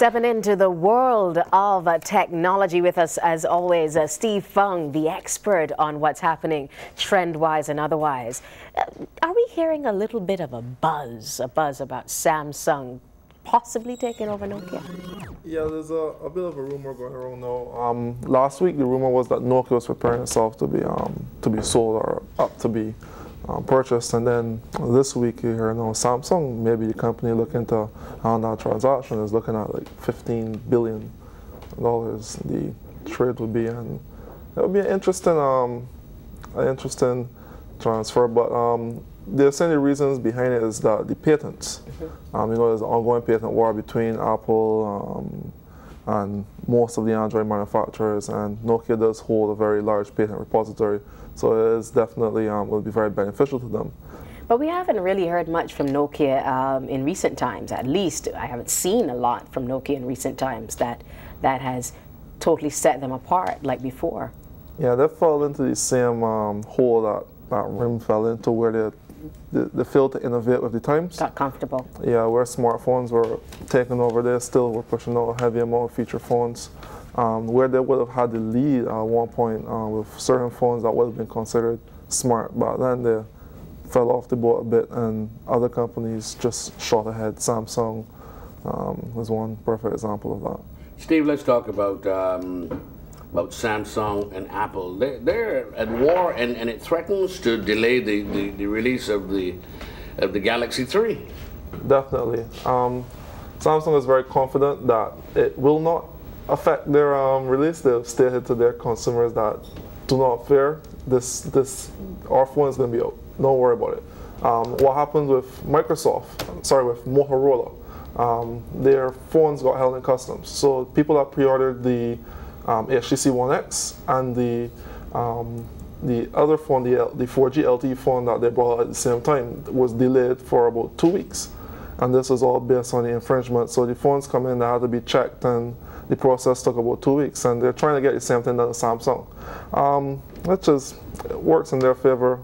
Stepping into the world of technology with us, as always, Steve Fung, the expert on what's happening trend-wise and otherwise. Are we hearing a little bit of a buzz about Samsung possibly taking over Nokia? Yeah, there's a bit of a rumor going around now. Last week, the rumor was that Nokia was preparing itself to be sold or up to be purchased, and then this week you hear now Samsung, maybe the company looking to on that transaction is looking at like $15 billion. The trade would be, and it would be an interesting transfer. But there's any reasons behind it is that the patents. You know, there's an ongoing patent war between Apple and most of the Android manufacturers, and Nokia does hold a very large patent repository, so it is definitely will be very beneficial to them. But we haven't really heard much from Nokia in recent times. At least I haven't seen a lot from Nokia in recent times that has totally set them apart like before. Yeah, they fell into the same hole that RIM fell into, where they failed to innovate with the times. Got comfortable. Yeah, where smartphones were taking over, they still were pushing out a heavy amount of feature phones. Where they would have had the lead at one point with certain phones that would have been considered smart, but then they fell off the boat a bit, and other companies just shot ahead. Samsung was one perfect example of that. Steve, let's talk about Samsung and Apple. They're at war, and it threatens to delay the release of the Galaxy 3. Definitely. Samsung is very confident that it will not affect their release. They've stated to their consumers that do not fear, our phone is going to be out. Don't worry about it. What happened with with Motorola, their phones got held in customs. So people that pre-ordered the HTC One X and the other phone, the 4G LTE phone that they brought out at the same time, was delayed for about 2 weeks. And this was all based on the infringement. So the phones come in, they had to be checked, and the process took about 2 weeks. And they're trying to get the same thing done to Samsung, which works in their favor.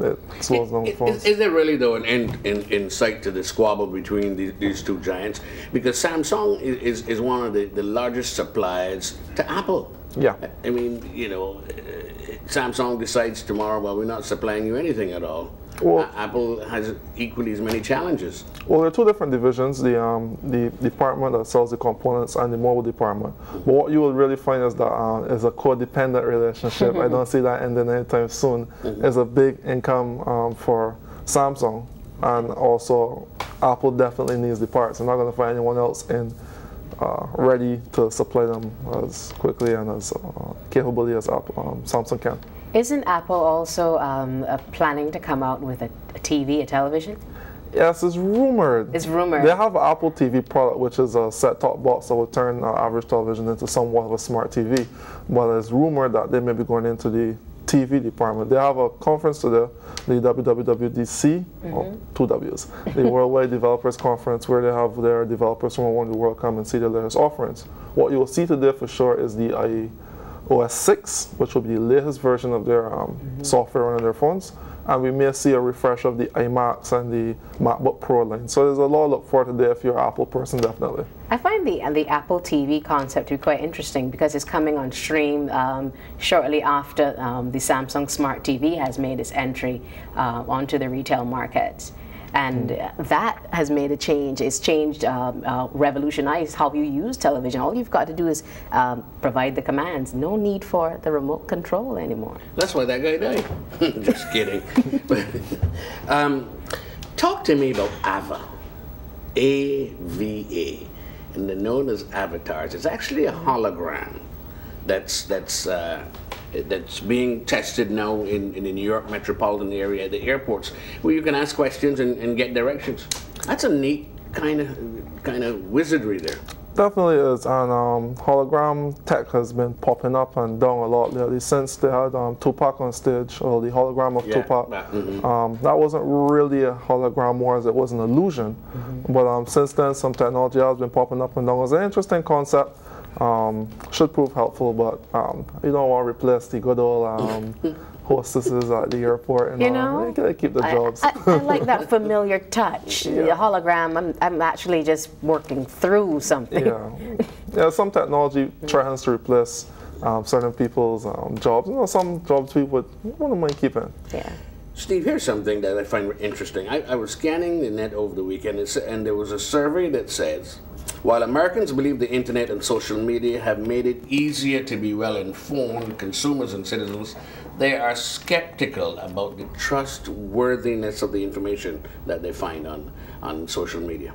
It slows down the phones. Is there really, though, an end in sight to the squabble between these two giants? Because Samsung is one of the largest suppliers to Apple. Yeah. I mean, you know, Samsung decides tomorrow, well, we're not supplying you anything at all. Well, Apple has equally as many challenges. Well, there are two different divisions, the department that sells the components and the mobile department. But what you will really find is that is a codependent relationship. I don't see that ending anytime soon. It's a big income for Samsung, and also Apple definitely needs the parts. They're not going to find anyone else ready to supply them as quickly and as capably as Samsung can. Isn't Apple also planning to come out with a television? Yes, it's rumored. It's rumored. They have an Apple TV product, which is a set-top box that will turn an average television into somewhat of a smart TV. But it's rumored that they may be going into the TV department. They have a conference today, the WWDC, two W's, the Worldwide Developers Conference, where they have their developers from around the world come and see their latest offerings. What you will see today for sure is the iOS 6, which will be the latest version of their software on their phones, and we may see a refresh of the iMacs and the MacBook Pro line. So there's a lot to look forward to there if you're an Apple person, definitely. I find the Apple TV concept to be quite interesting because it's coming on stream shortly after the Samsung Smart TV has made its entry onto the retail market. And that has made a change. It's changed, revolutionized how you use television. All you've got to do is provide the commands. No need for the remote control anymore. That's why that guy died. Just kidding. Talk to me about AVA. A-V-A. And they're known as avatars. It's actually a hologram that's being tested now in the New York metropolitan area, the airports, where you can ask questions and get directions. That's a neat kind of wizardry there. Definitely is, and hologram tech has been popping up and down a lot lately since they had Tupac on stage, or the hologram of Tupac. That wasn't really a hologram, more as it was an illusion. But since then, some technology has been popping up and down. It was an interesting concept. should prove helpful, but you don't want to replace the good old hostesses at the airport. And you know, you gotta keep the jobs. I like that familiar touch. Yeah. The hologram, I'm actually just working through something. Yeah, some technology tries to replace certain people's jobs. You know, some jobs people wouldn't mind keeping. Yeah. Steve, here's something that I find interesting. I was scanning the net over the weekend, and there was a survey that says, while Americans believe the internet and social media have made it easier to be well-informed consumers and citizens, they are skeptical about the trustworthiness of the information that they find on social media.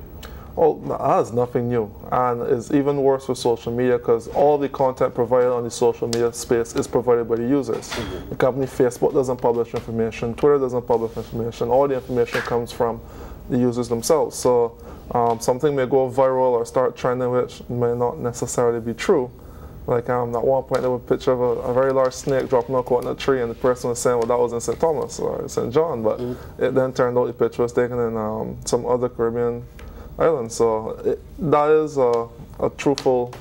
Well, that's nothing new, and it's even worse with social media because all the content provided on the social media space is provided by the users. The company Facebook doesn't publish information, Twitter doesn't publish information, all the information comes from the users themselves. So something may go viral or start trending which may not necessarily be true. Like at one point there was a picture of a very large snake dropping a coconut tree, and the person was saying, well, that was in St. Thomas or St. John, but it then turned out the picture was taken in some other Caribbean island. So that is a truthful,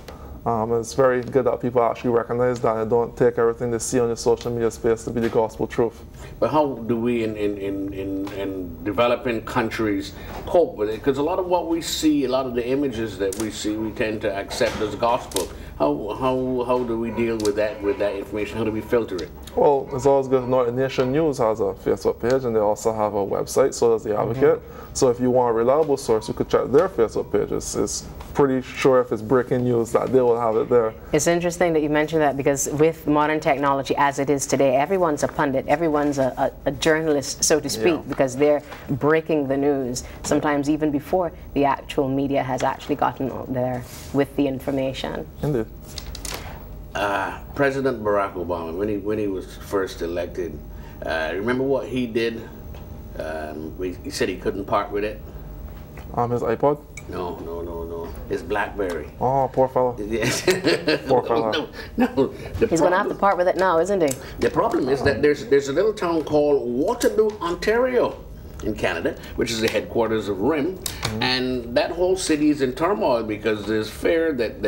it's very good that people actually recognize that and don't take everything they see on the social media space to be the gospel truth. But how do we in developing countries cope with it? Because a lot of what we see, a lot of the images that we see, we tend to accept as gospel. How do we deal with that information? How do we filter it? Well, it's always good to know that Nation News has a Facebook page, and they also have a website, so does the Advocate. So if you want a reliable source, you could check their Facebook page. It's pretty sure if it's breaking news that they will have it there. It's interesting that you mentioned that, because with modern technology as it is today, everyone's a pundit, everyone's a journalist, so to speak, because they're breaking the news, sometimes even before the actual media has actually gotten out there with the information. Indeed. President Barack Obama, when he was first elected, remember what he did? He said he couldn't part with it. His iPod? No. His BlackBerry. Oh, poor fella. Poor fella. No. He's going to have to part with it now, isn't he? The problem is that there's a little town called Waterloo, Ontario, in Canada, which is the headquarters of RIM, and that whole city is in turmoil because there's fear that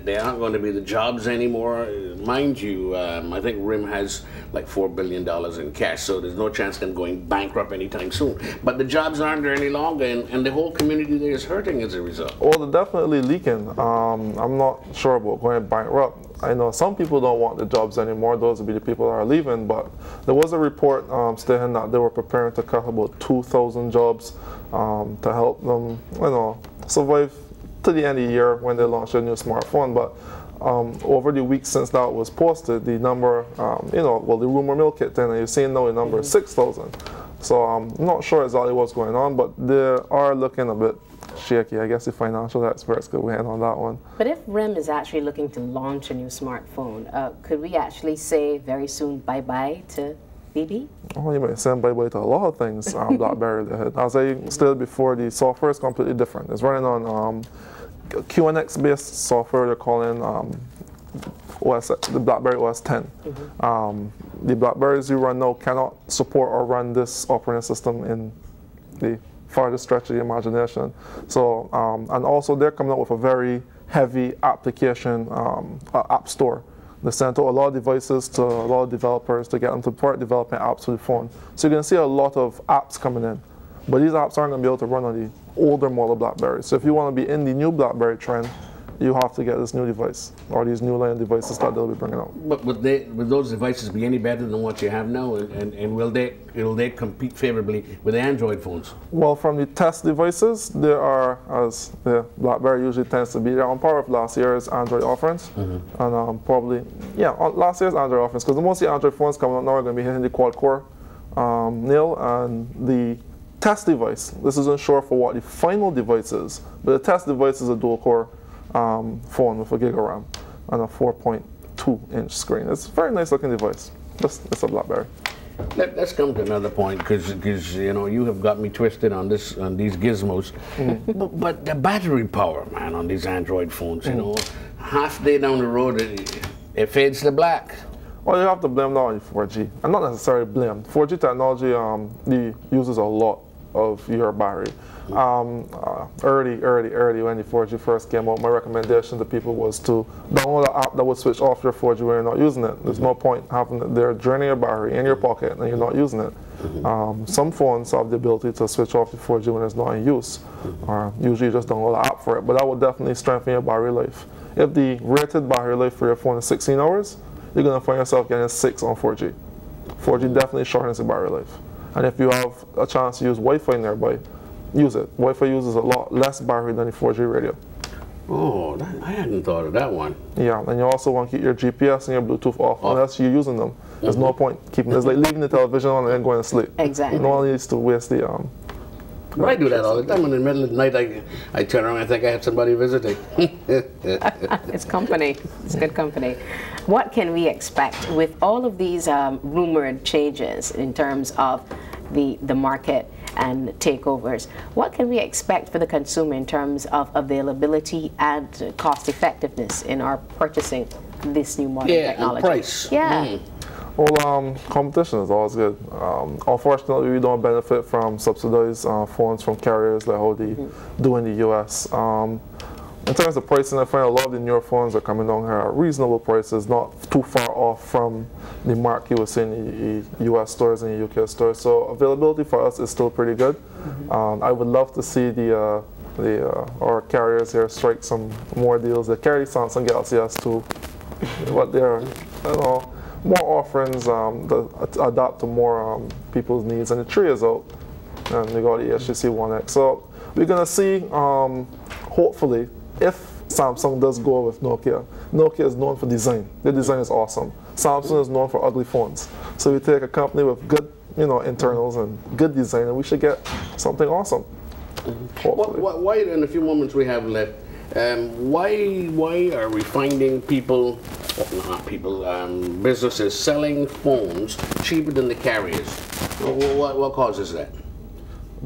there aren't going to be the jobs anymore. Mind you, I think RIM has like $4 billion in cash, so there's no chance of them going bankrupt anytime soon. But the jobs aren't there any longer, and the whole community there is hurting as a result. Well, they're definitely leaking. I'm not sure about going bankrupt. I know some people don't want the jobs anymore. Those would be the people that are leaving. But there was a report stating that they were preparing to cut about 2,000 jobs to help them, survive to the end of the year when they launch their new smartphone. But over the week since that was posted, the number, the rumor mill kicked in, and you're seeing now the number is 6,000. So I'm not sure exactly what's going on, but they are looking a bit shaky. I guess the financial experts could weigh in on that one. But if RIM is actually looking to launch a new smartphone, could we actually say very soon bye-bye to BB? Oh, you might say bye-bye to a lot of things BlackBerry did. As I stated before, the software is completely different. It's running on QNX-based software. They're calling the BlackBerry OS 10. The BlackBerries you run now cannot support or run this operating system in the farthest stretch of the imagination. So, and also they're coming up with a very heavy application app store. They sent out a lot of devices to a lot of developers to get them to start developing apps for the phone. So you can see a lot of apps coming in. But these apps aren't going to be able to run on the older model BlackBerry. So if you want to be in the new BlackBerry trend, you have to get this new device, or these new line devices that they'll be bringing out. But would those devices be any better than what you have now, and will they compete favorably with the Android phones? Well, from the test devices, there are, as the BlackBerry usually tends to be, they're on par with last year's Android offerings, and on last year's Android offerings, because most of the Android phones coming out now are going to be hitting the quad-core nail, and the test device, this isn't sure for what the final device is, but the test device is a dual-core phone with a gig of RAM and a 4.2-inch screen. It's a very nice looking device. It's a BlackBerry. Let's come to another point, because you have got me twisted on these gizmos. But the battery power, man, on these Android phones, half day down the road, it fades to black. Well, you have to blame that on 4G, and not necessarily blame. 4G technology uses a lot of your battery. Early when the 4G first came out, my recommendation to people was to download an app that would switch off your 4G when you're not using it. There's no point having it there draining your battery in your pocket and you're not using it. Some phones have the ability to switch off the 4G when it's not in use. Usually you just download an app for it, but that would definitely strengthen your battery life. If the rated battery life for your phone is 16 hours, you're going to find yourself getting 6 on 4G. 4G definitely shortens the battery life. And if you have a chance to use Wi-Fi nearby, use it. Wi-Fi uses a lot less battery than the 4G radio. Oh, I hadn't thought of that one. Yeah, and you also want to keep your GPS and your Bluetooth off unless you're using them. There's no point keeping it. It's like leaving the television on and then going to sleep. Exactly. No one needs to waste the But I do that all the time. In the middle of the night, I turn around and I think I have somebody visiting. It's company. It's good company. What can we expect with all of these rumored changes in terms of the market and takeovers? What can we expect for the consumer in terms of availability and cost effectiveness in our purchasing this new modern technology? And price. Yeah. Well, competition is always good. Unfortunately, we don't benefit from subsidized phones from carriers like how they do in the US. In terms of pricing, I find a lot of the newer phones are coming down here at reasonable prices, not too far off from the mark you will see in the US stores and the UK stores. So availability for us is still pretty good. I would love to see our carriers here strike some more deals. They carry Samsung Galaxy S2, but they're, more offerings that adapt to more people's needs, and the 3 is out, and we got the HTC One X. So we're gonna see, hopefully, if Samsung does go with Nokia. Nokia is known for design. Their design is awesome. Samsung is known for ugly phones. So we take a company with good, internals and good design, and we should get something awesome. Why, in a few moments we have left, why are we finding businesses selling phones cheaper than the carriers? What causes that?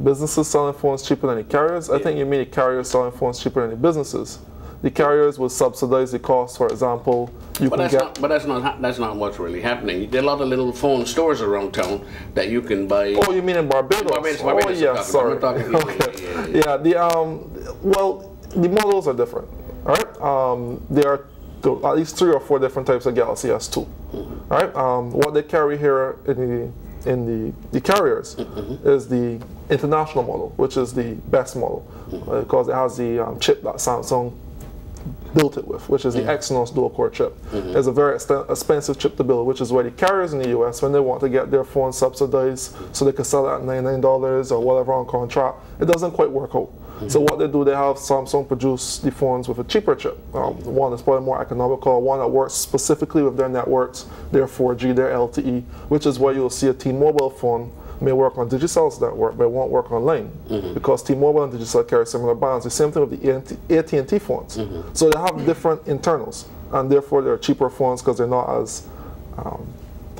Businesses selling phones cheaper than the carriers? I think you mean the carriers selling phones cheaper than the businesses. The carriers will subsidize the cost. For example, But that's not what's really happening. There are a lot of little phone stores around town that you can buy. Oh, you mean in Barbados? Barbados oh, yeah, sorry. Okay. Yeah, well, the models are different. All right, there are at least 3 or 4 different types of Galaxy S2. All right, what they carry here in the carriers is the international model, which is the best model because it has the chip that Samsung built it with, which is the Exynos dual-core chip. It's a very expensive chip to build, which is why the carriers in the US, when they want to get their phone subsidized so they can sell it at $99 or whatever on contract, it doesn't quite work out. So what they do, they have Samsung produce the phones with a cheaper chip. One is probably more economical, one that works specifically with their networks, their 4G, their LTE, which is why you'll see a T-Mobile phone may work on Digicel's network, but it won't work online because T-Mobile and Digicel carry similar bands. The same thing with the AT&T phones. So they have different internals, and therefore they're cheaper phones because they're not as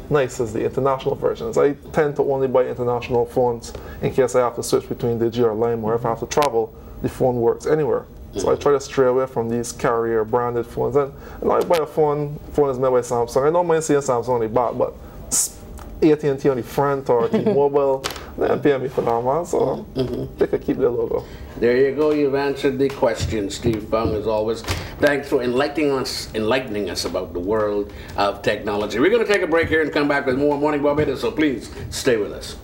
nice as the international versions. I tend to only buy international phones in case I have to switch between Digi or Lime, or if I have to travel, the phone works anywhere. So I try to stray away from these carrier branded phones. And I buy a phone is made by Samsung. I don't mind seeing Samsung on the back, but AT&T on the front or T-Mobile, they don't pay me for that, man. So they could keep their logo. There you go. You've answered the question, Steve Fung, as always. Thanks for enlightening us about the world of technology. We're going to take a break here and come back with more Morning Barbados, so please stay with us.